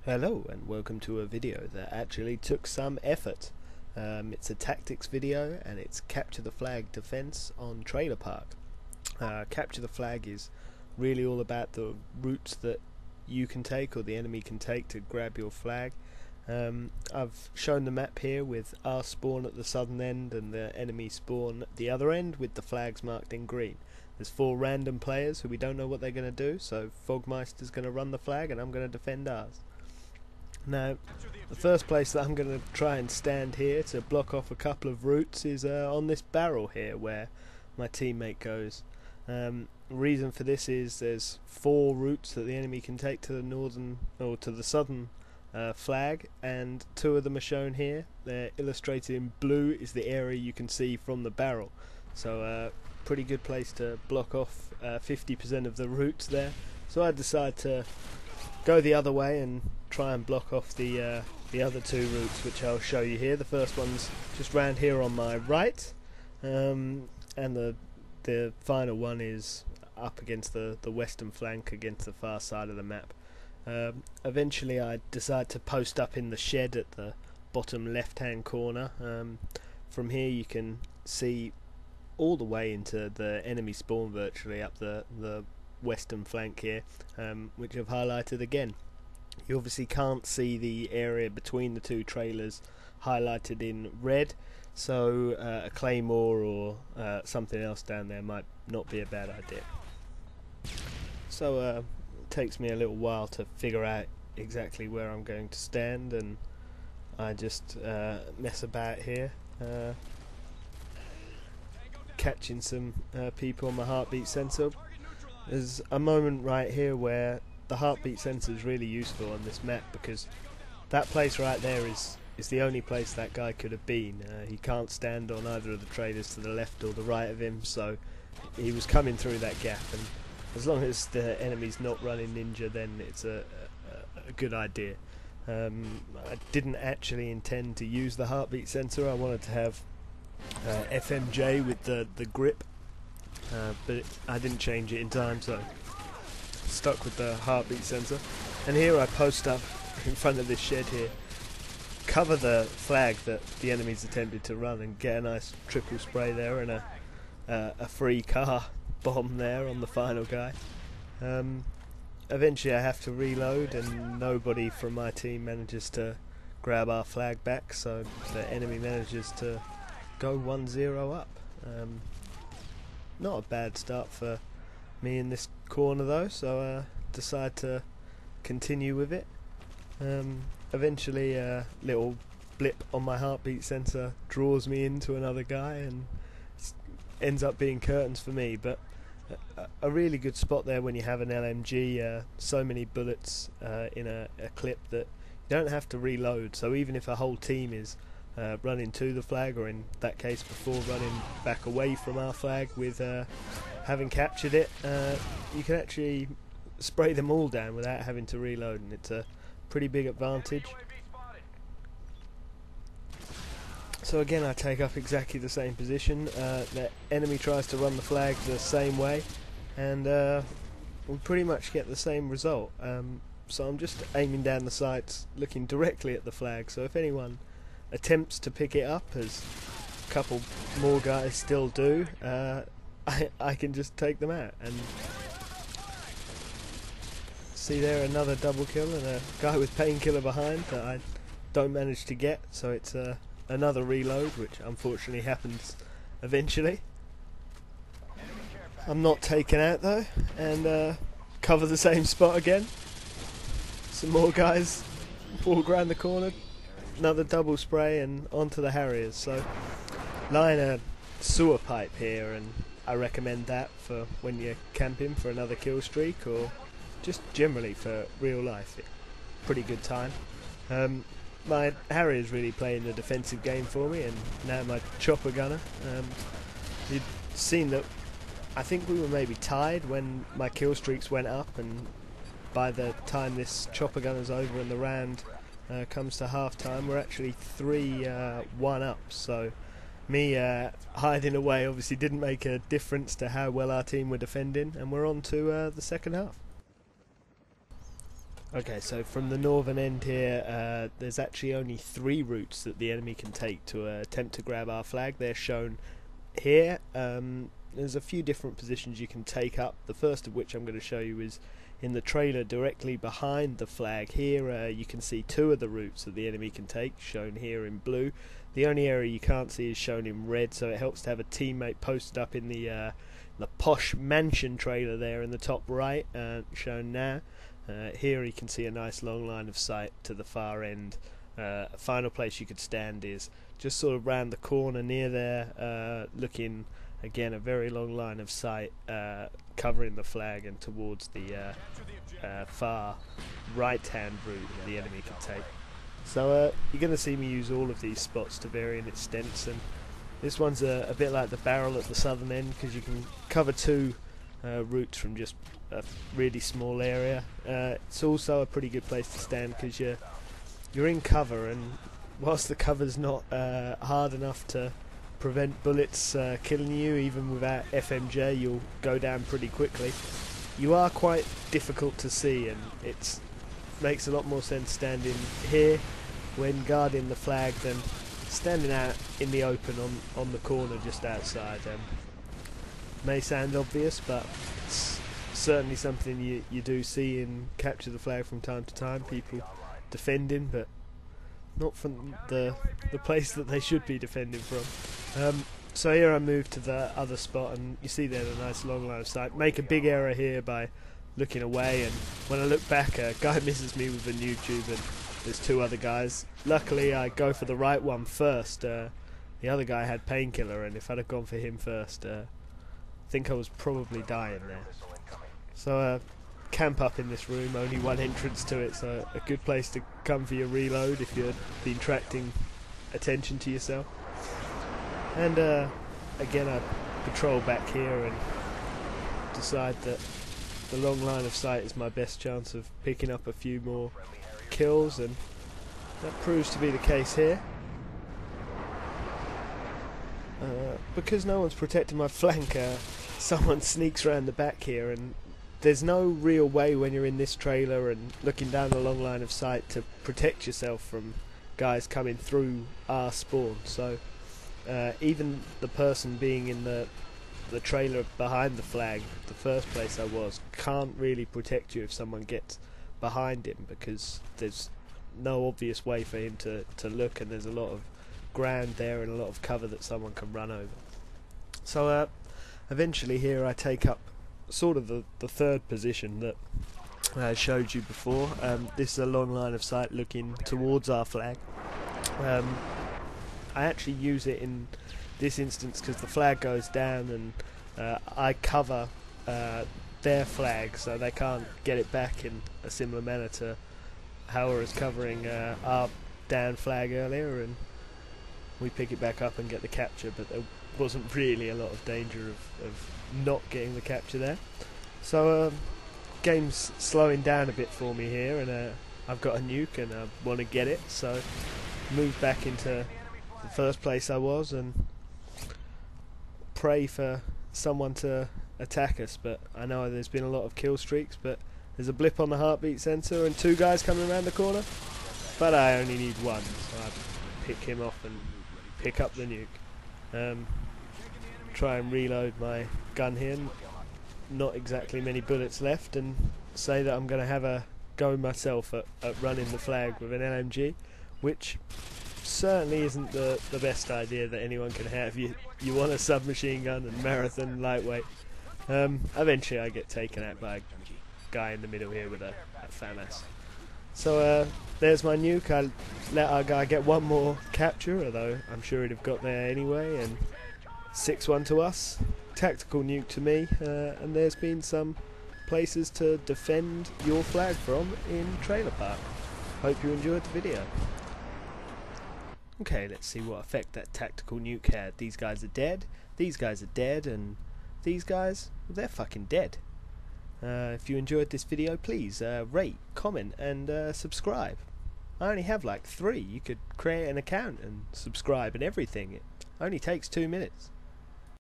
Hello and welcome to a video that actually took some effort. It's a tactics video and it's capture the flag defense on Trailer Park. Capture the flag is really all about the routes that you can take or the enemy can take to grab your flag. I've shown the map here with our spawn at the southern end and the enemy spawn at the other end with the flags marked in green. There's 4 random players who we don't know what they're going to do, so Fogmeister's going to run the flag and I'm going to defend ours. Now, the first place that I'm going to try and stand here to block off a couple of routes is on this barrel here where my teammate goes. Reason for this is there's 4 routes that the enemy can take to the northern or to the southern flag, and 2 of them are shown here. They're illustrated in blue is the area you can see from the barrel, so pretty good place to block off 50% of the routes there. So I decide to go the other way and try and block off the other 2 routes, which I'll show you here. The first one's just round here on my right, and the final one is up against the western flank against the far side of the map. Eventually I decide to post up in the shed at the bottom left hand corner. From here you can see all the way into the enemy spawn virtually up the western flank here, which I've highlighted again. You obviously can't see the area between the 2 trailers highlighted in red, so a claymore or something else down there might not be a bad idea. So it takes me a little while to figure out exactly where I'm going to stand, and I just mess about here, catching some people on my heartbeat sensor. There's a moment right here where the heartbeat sensor is really useful on this map, because that place right there is the only place that guy could have been. He can't stand on either of the trailers to the left or the right of him, so he was coming through that gap, and as long as the enemy's not running ninja, then it's a good idea. I didn't actually intend to use the heartbeat sensor. I wanted to have FMJ with the grip, but I didn't change it in time, so stuck with the heartbeat sensor. And here I post up in front of this shed here, cover the flag that the enemy's attempted to run, and get a nice triple spray there and a free car bomb there on the final guy. Eventually I have to reload and nobody from my team manages to grab our flag back, so the enemy manages to go 1-0 up. Not a bad start for me in this corner though, so decide to continue with it. Eventually a little blip on my heartbeat sensor draws me into another guy and ends up being curtains for me, but a really good spot there when you have an LMG, so many bullets in a clip that you don't have to reload, so even if a whole team is running to the flag, or in that case before running back away from our flag with having captured it, you can actually spray them all down without having to reload, and it's a pretty big advantage. So again I take up exactly the same position. The enemy tries to run the flag the same way, and we pretty much get the same result. So I'm just aiming down the sights, looking directly at the flag, so if anyone attempts to pick it up, as a couple more guys still do, I can just take them out. And see there, another double kill and a guy with painkiller behind that I don't manage to get, so it's another reload, which unfortunately happens eventually. I'm not taken out though, and cover the same spot again. Some more guys walk around the corner, another double spray and onto the Harriers. So line a sewer pipe here, and I recommend that for when you're camping for another kill streak, or just generally for real life. Pretty good time. My Harrier's really playing the defensive game for me, and now my chopper gunner. You'd seen that I think we were maybe tied when my kill streaks went up, and by the time this chopper gunner's over and the round comes to half time, we're actually 3-1 up, so me hiding away obviously didn't make a difference to how well our team were defending, and we're on to the second half. Okay, so from the northern end here, there's actually only 3 routes that the enemy can take to attempt to grab our flag. They're shown here. There's a few different positions you can take up. The first of which I'm going to show you is in the trailer directly behind the flag. Here you can see 2 of the routes that the enemy can take, shown here in blue. The only area you can't see is shown in red, so it helps to have a teammate posted up in the posh mansion trailer there in the top right, shown now. Here you can see a nice long line of sight to the far end. Final place you could stand is just sort of round the corner near there, looking again a very long line of sight covering the flag and towards the far right hand route that the enemy can take. So you're going to see me use all of these spots to varying extents, and this one's a bit like the barrel at the southern end because you can cover 2 routes from just a really small area. It's also a pretty good place to stand because you're in cover, and whilst the cover's not hard enough to prevent bullets killing you, even without FMJ you'll go down pretty quickly. You are quite difficult to see, and it makes a lot more sense standing here when guarding the flag than standing out in the open on the corner just outside. May sound obvious, but it's certainly something you do see in Capture the Flag from time to time. People defending, but not from the place that they should be defending from. So here I move to the other spot, and you see there the nice long line of sight. Make a big error here by looking away, and when I look back, a guy misses me with a new tube, and there's 2 other guys. Luckily I go for the right one first. The other guy had painkiller, and if I'd have gone for him first, I think I was probably dying there. So camp up in this room, only 1 entrance to it, so a good place to come for your reload if you've been attracting attention to yourself. And again I patrol back here and decide that the long line of sight is my best chance of picking up a few more kills, and that proves to be the case here. Because no one's protecting my flank, someone sneaks around the back here, and there's no real way when you're in this trailer and looking down the long line of sight to protect yourself from guys coming through our spawn. So even the person being in the trailer behind the flag, the first place I was, can't really protect you if someone gets behind him, because there's no obvious way for him to look, and there's a lot of ground there and a lot of cover that someone can run over. So eventually here I take up sort of the 3rd position that I showed you before. This is a long line of sight looking towards our flag. I actually use it in this instance because the flag goes down, and I cover their flag so they can't get it back in a similar manner to how I was covering our down flag earlier, and we pick it back up and get the capture, but there wasn't really a lot of danger of not getting the capture there. So game's slowing down a bit for me here, and I've got a nuke and I want to get it, so move back into the first place I was and pray for someone to attack us. But I know there's been a lot of kill streaks, but there's a blip on the heartbeat sensor and 2 guys coming around the corner, but I only need 1, so I pick him off and pick up the nuke. Try and reload my gun here, not exactly many bullets left, and say that I'm going to have a go myself at running the flag with an LMG, which certainly isn't the best idea that anyone can have. You want a submachine gun and marathon lightweight. Eventually I get taken out by a guy in the middle here with a FAMAS. So there's my nuke. I let our guy get 1 more capture, although I'm sure he'd have got there anyway, and 6-1 to us. Tactical nuke to me, and there's been some places to defend your flag from in Trailer Park. Hope you enjoyed the video. Okay, let's see what effect that tactical nuke had. These guys are dead, these guys are dead, and these guys, well, they're fucking dead. If you enjoyed this video, please rate, comment, and subscribe. I only have like 3. You could create an account and subscribe and everything. It only takes 2 minutes.